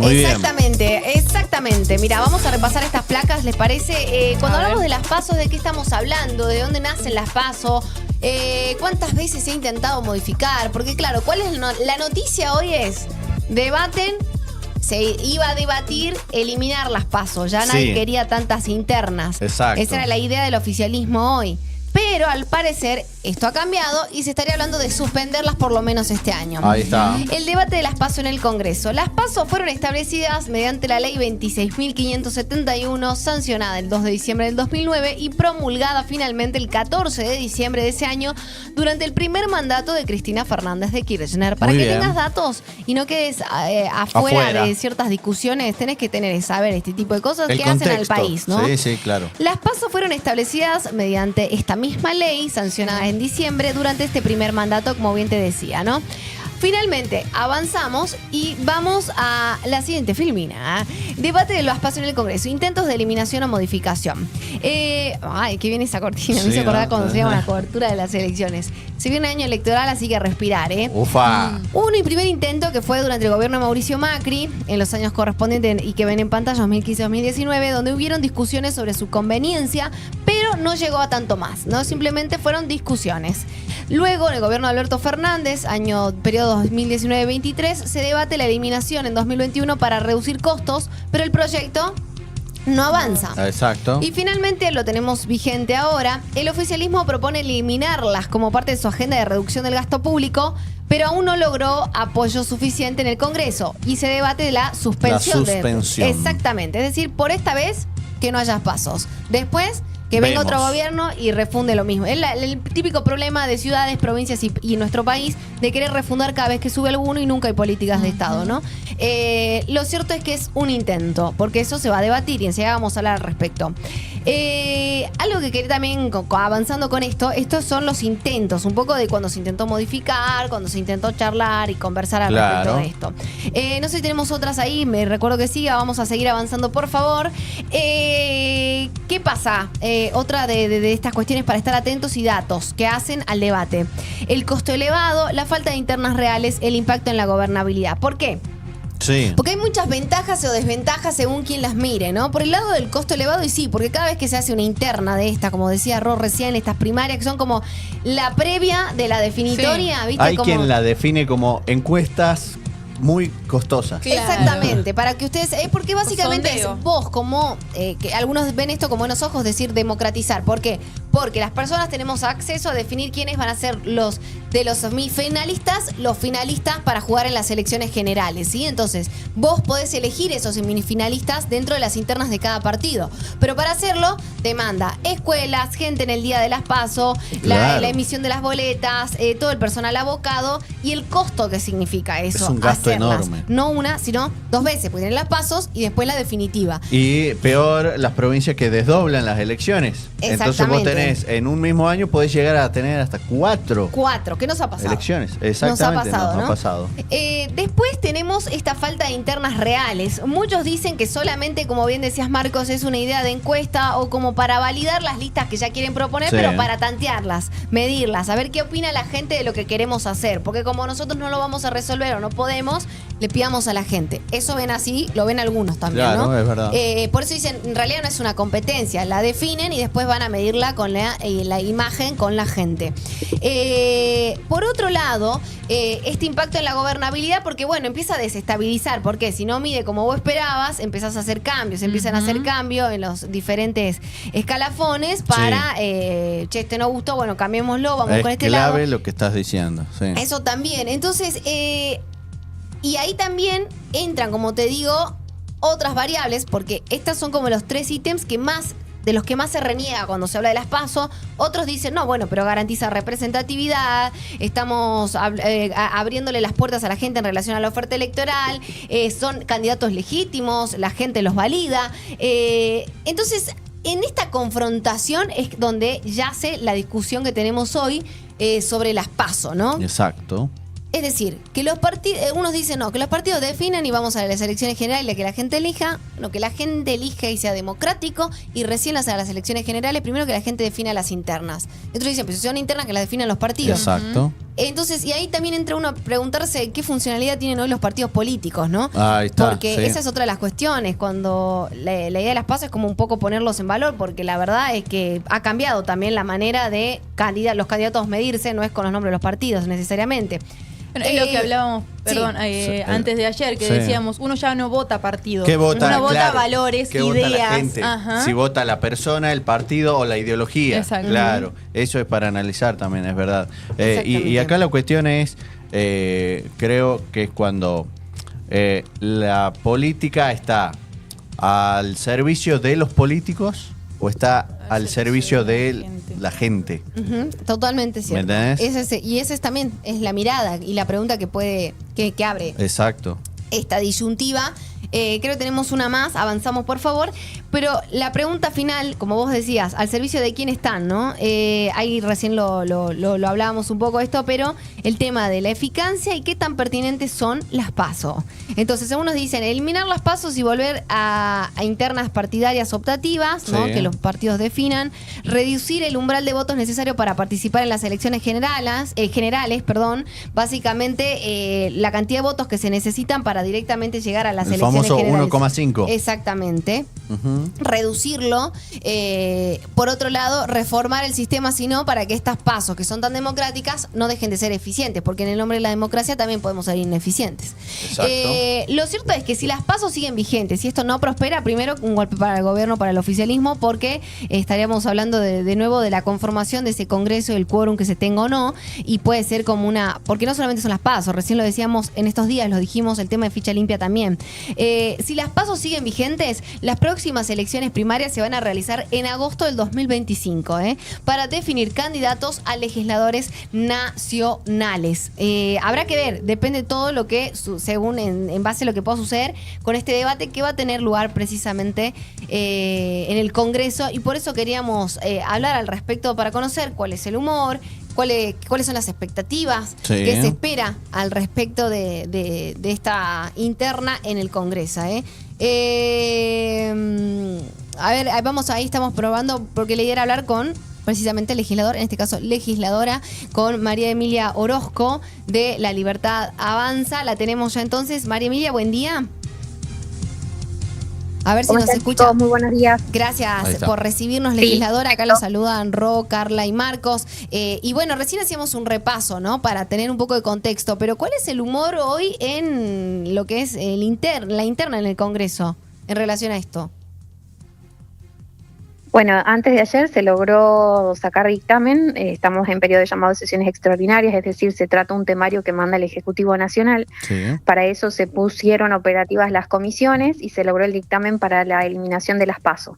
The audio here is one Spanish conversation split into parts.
Muy Exactamente, exactamente. Mira, vamos a repasar estas placas, ¿les parece? Cuando hablamos de las PASO, ¿de qué estamos hablando? ¿De dónde nacen las PASO? ¿Cuántas veces se ha intentado modificar? Porque claro, ¿cuál es la noticia hoy? Es, debaten, se iba a debatir eliminar las PASO. Ya nadie quería tantas internas. Exacto. Esa era la idea del oficialismo hoy. Pero al parecer esto ha cambiado y se estaría hablando de suspenderlas por lo menos este año. Ahí está. El debate de las PASO en el Congreso. Las PASO fueron establecidas mediante la ley 26.571, sancionada el 2 de diciembre del 2009 y promulgada finalmente el 14 de diciembre de ese año durante el primer mandato de Cristina Fernández de Kirchner. Para que tengas datos y no quedes afuera de ciertas discusiones, tenés que saber este tipo de cosas que hacen al país, ¿no? Sí, sí, claro. Las PASO fueron establecidas mediante esta misma ley sancionada en diciembre durante este primer mandato, como bien te decía, ¿no? Finalmente, avanzamos y vamos a la siguiente filmina. Debate de las PASO en el Congreso. Intentos de eliminación o modificación. Ay, qué bien esa cortina. Me hizo acordar cuando se llama la cobertura de las elecciones. Se viene un año electoral, así que a respirar, ¿eh? Ufa. Uno y primer intento que fue durante el gobierno de Mauricio Macri, en los años correspondientes y que ven en pantalla 2015-2019, donde hubieron discusiones sobre su conveniencia, pero no llegó a tanto más, ¿no? Simplemente fueron discusiones. Luego, en el gobierno de Alberto Fernández, periodo 2019-23, se debate la eliminación en 2021 para reducir costos, pero el proyecto no avanza. Exacto. Y finalmente lo tenemos vigente ahora. El oficialismo propone eliminarlas como parte de su agenda de reducción del gasto público, pero aún no logró apoyo suficiente en el Congreso y se debate de la suspensión. Exactamente. Es decir, por esta vez que no haya pasos. Después que venga otro gobierno y refunde lo mismo. Es el típico problema de ciudades, provincias y nuestro país de querer refundar cada vez que sube alguno y nunca hay políticas de Estado, ¿no? Lo cierto es que es un intento, porque eso se va a debatir y enseguida vamos a hablar al respecto. Algo que quería también, avanzando con estos son los intentos, un poco de cuando se intentó modificar, cuando se intentó charlar y conversar al respecto de esto. No sé si tenemos otras ahí, me recuerdo que sí, vamos a seguir avanzando, por favor. ¿Qué pasa? Otra de estas cuestiones para estar atentos y datos que hacen al debate. El costo elevado, la falta de internas reales, el impacto en la gobernabilidad. ¿Por qué? Sí. Porque hay muchas ventajas o desventajas según quien las mire, ¿no? Por el lado del costo elevado, y sí, porque cada vez que se hace una interna de esta, como decía Ro recién, estas primarias que son como la previa de la definitoria, ¿viste? Hay quien la define como encuestas muy costosas. Claro. Exactamente, para que ustedes... porque básicamente es vos como... que algunos ven esto con buenos ojos, decir democratizar. ¿Por qué? Porque las personas tenemos acceso a definir quiénes van a ser los semifinalistas, los finalistas para jugar en las elecciones generales, ¿sí? Entonces, vos podés elegir esos semifinalistas dentro de las internas de cada partido. Pero para hacerlo, demanda escuelas, gente en el día de las PASO, la emisión de las boletas, todo el personal abocado y el costo que significa eso. Es un gasto enorme. No una, sino dos veces, porque tienen las PASOs y después la definitiva. Y peor, las provincias que desdoblan las elecciones. Entonces vos tenés, en un mismo año podés llegar a tener hasta cuatro. ¿Qué nos ha pasado? Elecciones, exactamente. Nos ha pasado. Después tenemos esta falta de internas reales. Muchos dicen que solamente, como bien decías, Marcos, es una idea de encuesta o como para validar las listas que ya quieren proponer, pero para tantearlas, medirlas, a ver qué opina la gente de lo que queremos hacer. Porque como nosotros no lo vamos a resolver o no podemos, le pidamos a la gente. Eso ven así, lo ven algunos también, claro, ¿no? Es verdad. Por eso dicen, en realidad no es una competencia, la definen y después van a medirla con la imagen con la gente. Por otro lado, este impacto en la gobernabilidad, porque bueno, empieza a desestabilizar, porque si no mide como vos esperabas, empezás a hacer cambios, empiezan a hacer cambios en los diferentes escalafones para, che, este no gustó, bueno, cambiémoslo, vamos con este lado. Es clave lo que estás diciendo. Sí. Eso también. Entonces, y ahí también entran, como te digo, otras variables, porque estas son como los tres ítems de los que más se reniega cuando se habla de las PASO. Otros dicen, no, bueno, pero garantiza representatividad, estamos abriéndole las puertas a la gente en relación a la oferta electoral, son candidatos legítimos, la gente los valida. Entonces, en esta confrontación es donde yace la discusión que tenemos hoy sobre las PASO, ¿no? Exacto. Es decir, que los partidos, unos dicen no, que los partidos definen y vamos a las elecciones generales, que la gente elija, no, que la gente elija y sea democrático y recién a las elecciones generales, primero que la gente defina las internas. Otros dicen, pues si son internas que las definan los partidos. Exacto. Entonces, y ahí también entra uno a preguntarse qué funcionalidad tienen hoy los partidos políticos, ¿no? Ahí está, porque esa es otra de las cuestiones, cuando la idea de las PASO es como un poco ponerlos en valor, porque la verdad es que ha cambiado también la manera de los candidatos medirse, no es con los nombres de los partidos necesariamente. Bueno, es lo que hablábamos, perdón, antes de ayer, que decíamos, uno ya no vota partidos. ¿Qué vota? Uno vota valores, ¿qué ideas. Vota la gente? Si vota la persona, el partido o la ideología. Exacto. Claro, eso es para analizar también, es verdad. Y acá la cuestión es, creo que es cuando la política está al servicio de los políticos o está al servicio de la gente. Totalmente cierto. ¿Me entendés? Y esa es también es la mirada y la pregunta que abre. Exacto. Esta disyuntiva. Creo que tenemos una más, avanzamos por favor. Pero la pregunta final, como vos decías, ¿al servicio de quién están, no? Ahí recién lo hablábamos un poco esto, pero el tema de la eficacia y qué tan pertinentes son las PASO. Entonces, según nos dicen, eliminar las PASOs y volver a internas partidarias optativas, ¿no? Que los partidos definan, reducir el umbral de votos necesario para participar en las elecciones generales, básicamente la cantidad de votos que se necesitan para directamente llegar a las elecciones generales. El famoso 1,5. Exactamente. Reducirlo. Por otro lado, reformar el sistema, sino para que estas PASO, que son tan democráticas, no dejen de ser eficientes, porque en el nombre de la democracia también podemos ser ineficientes. Lo cierto es que si las PASO siguen vigentes y esto no prospera, primero un golpe para el gobierno, para el oficialismo, porque estaríamos hablando de nuevo de la conformación de ese congreso, el quórum que se tenga o no, y puede ser como porque no solamente son las PASO, recién lo decíamos en estos días, lo dijimos, el tema de ficha limpia también. Si las PASO siguen vigentes, las próximas elecciones primarias se van a realizar en agosto del 2025, para definir candidatos a legisladores nacionales. Habrá que ver, depende todo lo que, según en base a lo que pueda suceder con este debate que va a tener lugar precisamente en el Congreso, y por eso queríamos hablar al respecto para conocer cuál es el humor, cuáles son las expectativas que se espera al respecto de esta interna en el Congreso. A ver, vamos ahí, estamos probando, porque la idea era hablar con precisamente el legislador, en este caso legisladora, con María Emilia Orozco de La Libertad Avanza. La tenemos ya entonces. María Emilia, buen día. A ver si nos escucha. Muy buenos días. Gracias por recibirnos, legisladora. Acá los saludan Ro, Carla y Marcos. Y bueno, recién hacíamos un repaso, ¿no? Para tener un poco de contexto. Pero ¿cuál es el humor hoy en lo que es la interna en el Congreso en relación a esto? Bueno, antes de ayer se logró sacar dictamen, estamos en periodo de llamado de sesiones extraordinarias, es decir, se trata un temario que manda el Ejecutivo Nacional. Para eso se pusieron operativas las comisiones y se logró el dictamen para la eliminación de las PASO.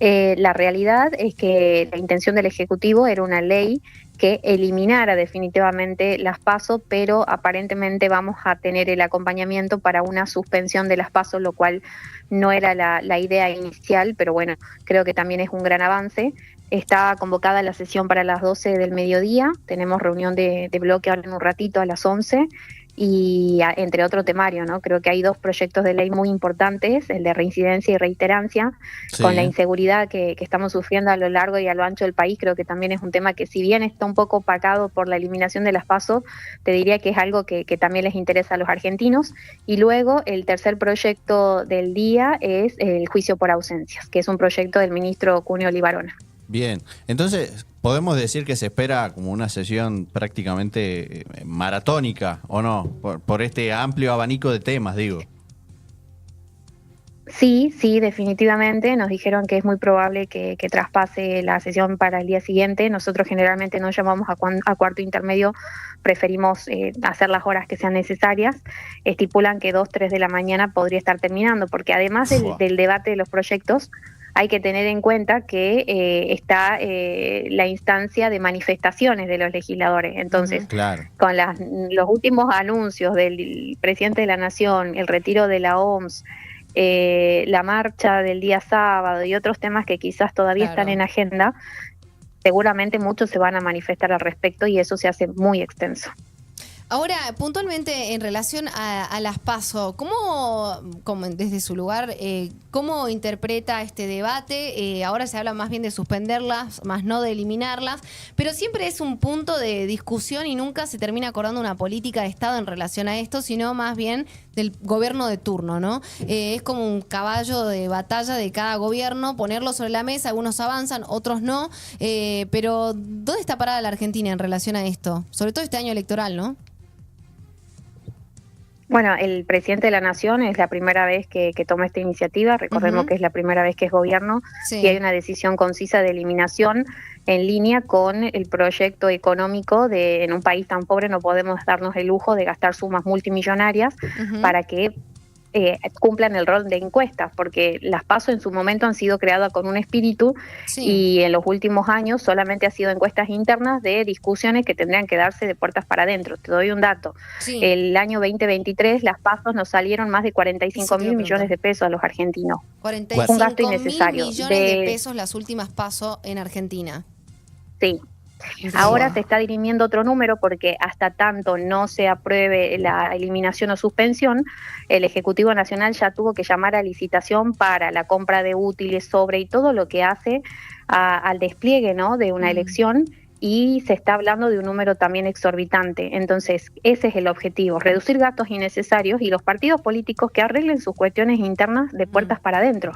La realidad es que la intención del Ejecutivo era una ley que eliminara definitivamente las PASO, pero aparentemente vamos a tener el acompañamiento para una suspensión de las PASO, lo cual no era la idea inicial, pero bueno, creo que también es un gran avance. Está convocada la sesión para las 12 del mediodía, tenemos reunión de bloque ahora en un ratito a las 11, y entre otro temario, ¿no? Creo que hay dos proyectos de ley muy importantes, el de reincidencia y reiterancia, con la inseguridad que estamos sufriendo a lo largo y a lo ancho del país. Creo que también es un tema que, si bien está un poco opacado por la eliminación de las PASO, te diría que es algo que también les interesa a los argentinos. Y luego el tercer proyecto del día es el juicio por ausencias, que es un proyecto del ministro Cunio Libarona. Bien, entonces podemos decir que se espera como una sesión prácticamente maratónica, ¿o no? Por este amplio abanico de temas, digo. Sí, definitivamente. Nos dijeron que es muy probable que traspase la sesión para el día siguiente. Nosotros generalmente no llamamos a cuarto intermedio, preferimos hacer las horas que sean necesarias. Estipulan que 2, 3 de la mañana podría estar terminando, porque además del debate de los proyectos, hay que tener en cuenta que está la instancia de manifestaciones de los legisladores. Entonces, con los últimos anuncios del presidente de la Nación, el retiro de la OMS, la marcha del día sábado y otros temas que quizás todavía están en agenda, seguramente muchos se van a manifestar al respecto y eso se hace muy extenso. Ahora, puntualmente en relación a las PASO, ¿cómo desde su lugar, cómo interpreta este debate? Ahora se habla más bien de suspenderlas, más no de eliminarlas, pero siempre es un punto de discusión y nunca se termina acordando una política de Estado en relación a esto, sino más bien del gobierno de turno, ¿no? Es como un caballo de batalla de cada gobierno, ponerlo sobre la mesa, algunos avanzan, otros no, pero ¿dónde está parada la Argentina en relación a esto? Sobre todo este año electoral, ¿no? Bueno, el presidente de la Nación es la primera vez que toma esta iniciativa, recordemos que es la primera vez que es gobierno, y hay una decisión concisa de eliminación en línea con el proyecto económico de en un país tan pobre no podemos darnos el lujo de gastar sumas multimillonarias para que cumplan el rol de encuestas, porque las PASO en su momento han sido creadas con un espíritu y en los últimos años solamente ha sido encuestas internas de discusiones que tendrían que darse de puertas para adentro. Te doy un dato. El año 2023 las PASO nos salieron más de 45.000 millones de pesos a los argentinos. 45 un gasto innecesario. millones de pesos las últimas PASO en Argentina. Sí. Ahora se está dirimiendo otro número porque hasta tanto no se apruebe la eliminación o suspensión, el Ejecutivo Nacional ya tuvo que llamar a licitación para la compra de útiles, sobre y todo lo que hace al despliegue, ¿no?, de una elección, y se está hablando de un número también exorbitante. Entonces, ese es el objetivo, reducir gastos innecesarios y los partidos políticos que arreglen sus cuestiones internas de puertas para adentro.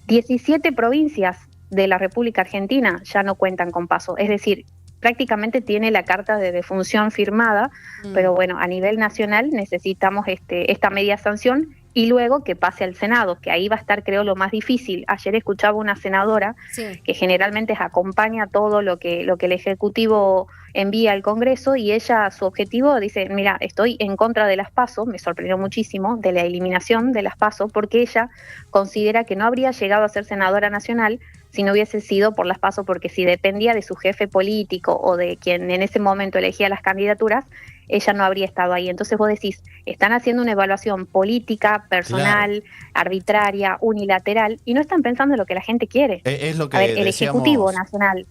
17 provincias de la República Argentina ya no cuentan con PASO, es decir, prácticamente tiene la carta de defunción firmada, pero bueno, a nivel nacional necesitamos esta media sanción y luego que pase al Senado, que ahí va a estar, creo, lo más difícil. Ayer escuchaba una senadora que generalmente acompaña todo lo que el Ejecutivo envía al Congreso, y ella, su objetivo, dice, mira, estoy en contra de las PASO, me sorprendió muchísimo, de la eliminación de las PASO, porque ella considera que no habría llegado a ser senadora nacional si no hubiese sido por las PASO, porque si dependía de su jefe político o de quien en ese momento elegía las candidaturas, ella no habría estado ahí. Entonces vos decís, están haciendo una evaluación política, personal, arbitraria, unilateral, y no están pensando en lo que la gente quiere. Es lo que el Ejecutivo Nacional.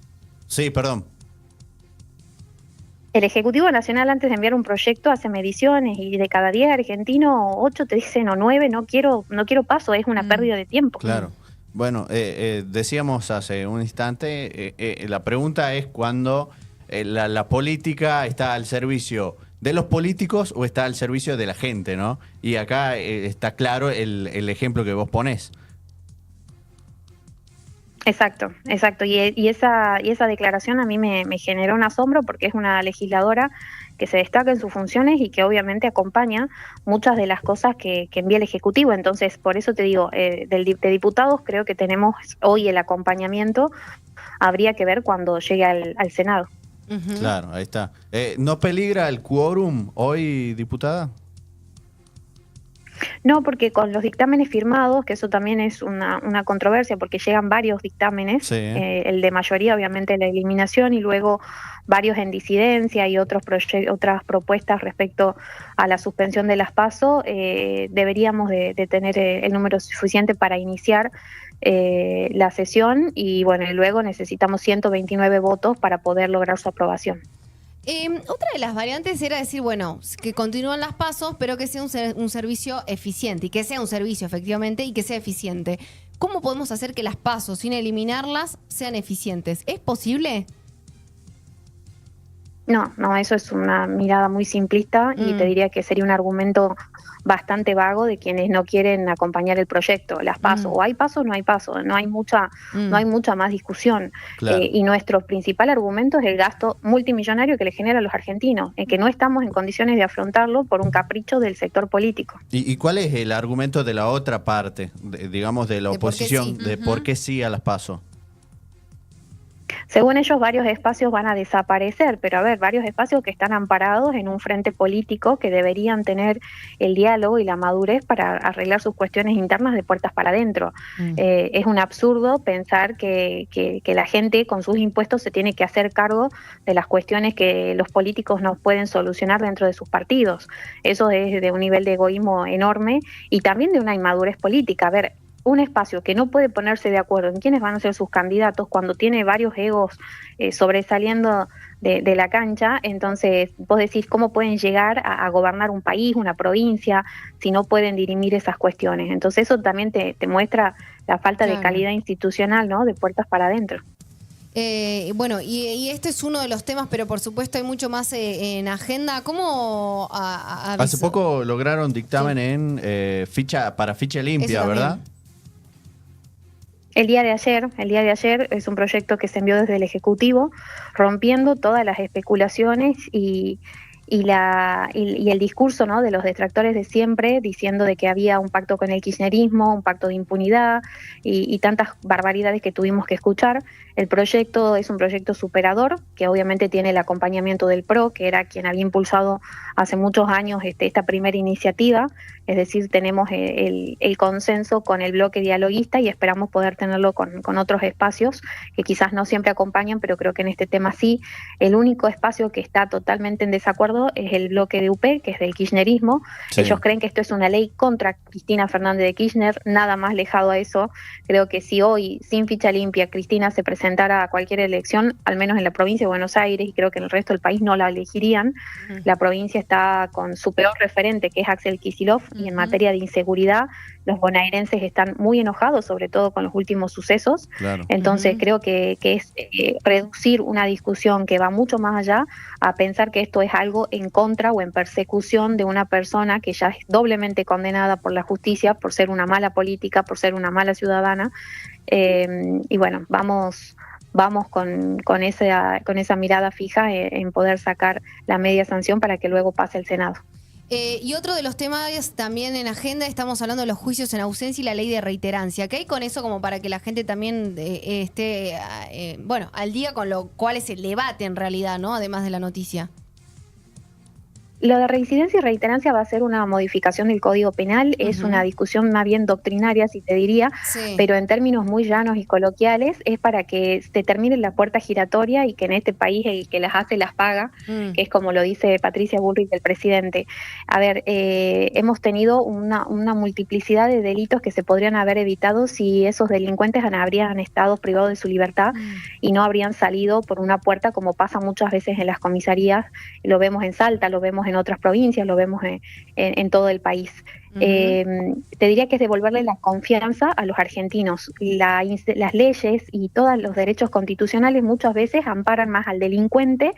Sí, perdón. El Ejecutivo Nacional, antes de enviar un proyecto, hace mediciones y de cada 10 argentinos, 8 te dicen o 9, no quiero PASO, es una pérdida de tiempo. Claro. Bueno, decíamos hace un instante, la pregunta es cuando la política está al servicio de los políticos o está al servicio de la gente, ¿no? Y acá está claro el ejemplo que vos ponés. Exacto. Y esa declaración a mí me generó un asombro, porque es una legisladora que se destaca en sus funciones y que obviamente acompaña muchas de las cosas que envía el Ejecutivo. Entonces, por eso te digo, de diputados creo que tenemos hoy el acompañamiento, habría que ver cuando llegue al Senado. Claro, ahí está. ¿No peligra el quórum hoy, diputada? No, porque con los dictámenes firmados, que eso también es una controversia, porque llegan varios dictámenes, el de mayoría obviamente la eliminación, y luego varios en disidencia y otras propuestas respecto a la suspensión de las PASO, deberíamos de tener el número suficiente para iniciar la sesión, y bueno, y luego necesitamos 129 votos para poder lograr su aprobación. Otra de las variantes era decir, bueno, que continúan las PASO, pero que sea un servicio eficiente, y que sea un servicio efectivamente y que sea eficiente. ¿Cómo podemos hacer que las PASO, sin eliminarlas, sean eficientes? ¿Es posible? No, eso es una mirada muy simplista y te diría que sería un argumento bastante vago de quienes no quieren acompañar el proyecto. Las PASO, o hay PASO o no hay PASO, no hay mucha más discusión. Claro. Y nuestro principal argumento es el gasto multimillonario que le genera a los argentinos, en que no estamos en condiciones de afrontarlo por un capricho del sector político. ¿Y cuál es el argumento de la otra parte, digamos, de la oposición, de por qué sí a las PASO? Según ellos, varios espacios van a desaparecer, pero a ver, varios espacios que están amparados en un frente político que deberían tener el diálogo y la madurez para arreglar sus cuestiones internas de puertas para adentro. Es un absurdo pensar que la gente con sus impuestos se tiene que hacer cargo de las cuestiones que los políticos no pueden solucionar dentro de sus partidos. Eso es de un nivel de egoísmo enorme y también de una inmadurez política. A ver, un espacio que no puede ponerse de acuerdo en quiénes van a ser sus candidatos, cuando tiene varios egos sobresaliendo de la cancha, entonces vos decís cómo pueden llegar a gobernar un país, una provincia, si no pueden dirimir esas cuestiones. Entonces eso también te muestra la falta de calidad institucional, ¿no? De puertas para adentro. Bueno, y este es uno de los temas, pero por supuesto hay mucho más en agenda. ¿Cómo hace poco lograron dictamen en ficha limpia, ¿verdad? El día de ayer es un proyecto que se envió desde el Ejecutivo, rompiendo todas las especulaciones y el discurso, ¿no?, de los detractores de siempre, diciendo de que había un pacto con el kirchnerismo, un pacto de impunidad y tantas barbaridades que tuvimos que escuchar. El proyecto es un proyecto superador, que obviamente tiene el acompañamiento del PRO, que era quien había impulsado hace muchos años esta primera iniciativa. Es decir, tenemos el consenso con el bloque dialoguista y esperamos poder tenerlo con otros espacios que quizás no siempre acompañan, pero creo que en este tema sí. El único espacio que está totalmente en desacuerdo es el bloque de UP, que es del kirchnerismo. Sí. Ellos creen que esto es una ley contra Cristina Fernández de Kirchner, nada más lejado a eso. Creo que si hoy, sin ficha limpia, Cristina se presentara a cualquier elección, al menos en la provincia de Buenos Aires, y creo que en el resto del país no la elegirían, la provincia está con su peor referente, que es Axel Kicillof, y en materia de inseguridad los bonaerenses están muy enojados, sobre todo con los últimos sucesos. Claro. Entonces creo que es reducir una discusión que va mucho más allá a pensar que esto es algo en contra o en persecución de una persona que ya es doblemente condenada por la justicia, por ser una mala política, por ser una mala ciudadana. Y bueno, vamos con esa mirada fija en poder sacar la media sanción para que luego pase el Senado. Y otro de los temas también en agenda, estamos hablando de los juicios en ausencia y la ley de reiterancia. ¿Qué hay con eso como para que la gente también esté al día con lo cual es el debate en realidad, ¿no? Además de la noticia. Lo de reincidencia y reiterancia va a ser una modificación del Código Penal, es una discusión más bien doctrinaria, si te diría, pero en términos muy llanos y coloquiales es para que se termine la puerta giratoria y que en este país el que las hace las paga, que es como lo dice Patricia Bullrich, el presidente. A ver, hemos tenido una multiplicidad de delitos que se podrían haber evitado si esos delincuentes habrían estado privados de su libertad y no habrían salido por una puerta, como pasa muchas veces en las comisarías. Lo vemos en Salta, lo vemos en otras provincias, lo vemos en todo el país. Te diría que es devolverle la confianza a los argentinos. Las leyes y todos los derechos constitucionales muchas veces amparan más al delincuente,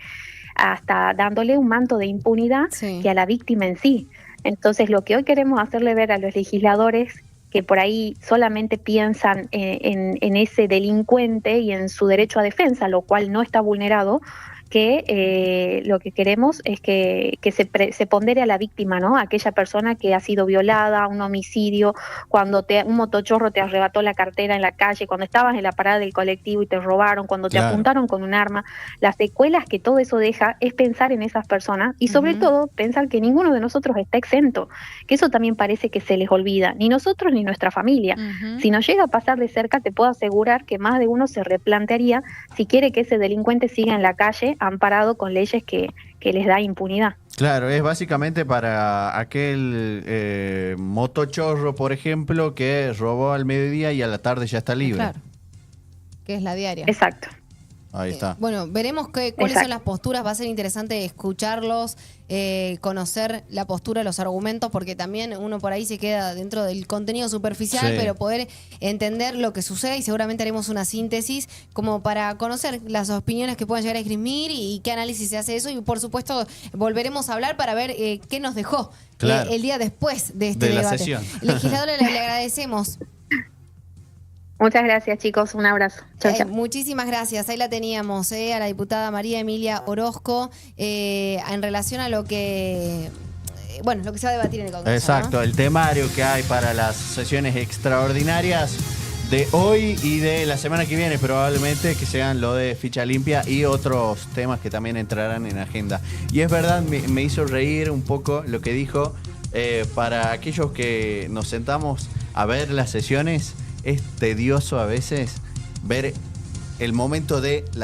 hasta dándole un manto de impunidad que a la víctima en sí. Entonces, lo que hoy queremos hacerle ver a los legisladores que por ahí solamente piensan en ese delincuente y en su derecho a defensa, lo cual no está vulnerado, que lo que queremos es que se pondere a la víctima, ¿no? Aquella persona que ha sido violada, un homicidio, cuando un motochorro te arrebató la cartera en la calle, cuando estabas en la parada del colectivo y te robaron, cuando te apuntaron con un arma. Las secuelas que todo eso deja es pensar en esas personas y sobre todo pensar que ninguno de nosotros está exento, que eso también parece que se les olvida, ni nosotros ni nuestra familia. Si nos llega a pasar de cerca, te puedo asegurar que más de uno se replantearía si quiere que ese delincuente siga en la calle amparado con leyes que les da impunidad. Claro, es básicamente para aquel motochorro, por ejemplo, que robó al mediodía y a la tarde ya está libre. Claro, que es la diaria. Exacto. Ahí está. Bueno, veremos cuáles son las posturas. Va a ser interesante escucharlos, conocer la postura, los argumentos, porque también uno por ahí se queda dentro del contenido superficial, pero poder entender lo que sucede, y seguramente haremos una síntesis como para conocer las opiniones que puedan llegar a esgrimir y qué análisis se hace eso. Y por supuesto volveremos a hablar para ver qué nos dejó el día después de este debate. La sesión. Legisladora, le agradecemos. Muchas gracias, chicos. Un abrazo. Chau, chau. Muchísimas gracias. Ahí la teníamos, a la diputada María Emilia Orozco, en relación a lo que lo que se va a debatir en el Congreso. Exacto, ¿no? El temario que hay para las sesiones extraordinarias de hoy y de la semana que viene, probablemente, que sean lo de ficha limpia y otros temas que también entrarán en agenda. Y es verdad, me hizo reír un poco lo que dijo, para aquellos que nos sentamos a ver las sesiones. Es tedioso a veces ver el momento de la